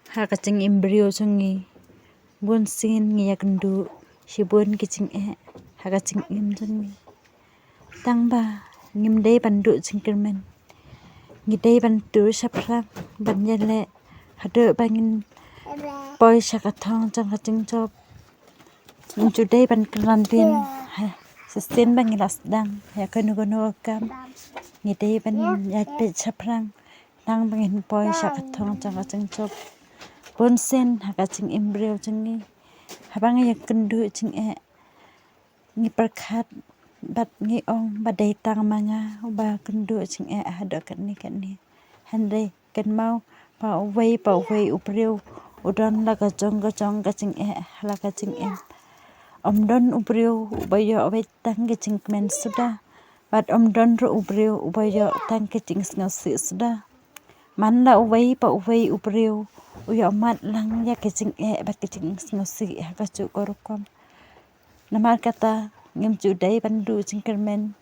Hakacing embrio chungi bun sin ngiya kendu shibun kicing hakacing im chungi tangba ngimdei bandu cingkermen ngidei bandu shapra banyele hadu bangin poi shakathong chang kacing chop njudei ban kelantin sisten bangilas dang ya kanu kam ngidei ban yate shaprang nang bangin poi shakathong chang kacing chop bonsen hakacing embrio chungi habang ya kendu cing ngi perkhat bat ngi ong badai tang manga ba kendu cing hadu kani handai kan mau pa wei upriu udon la kacong kacing hala kacing omdon upriu ubayo tang kicing men sudah bat omdon ro upriu ubayo tang kicing ngasi sudah man la wei upriu uya mat lang ya kicing bat kicing ngasi hakacu korukom nama kata ngim judai bandu cingkermen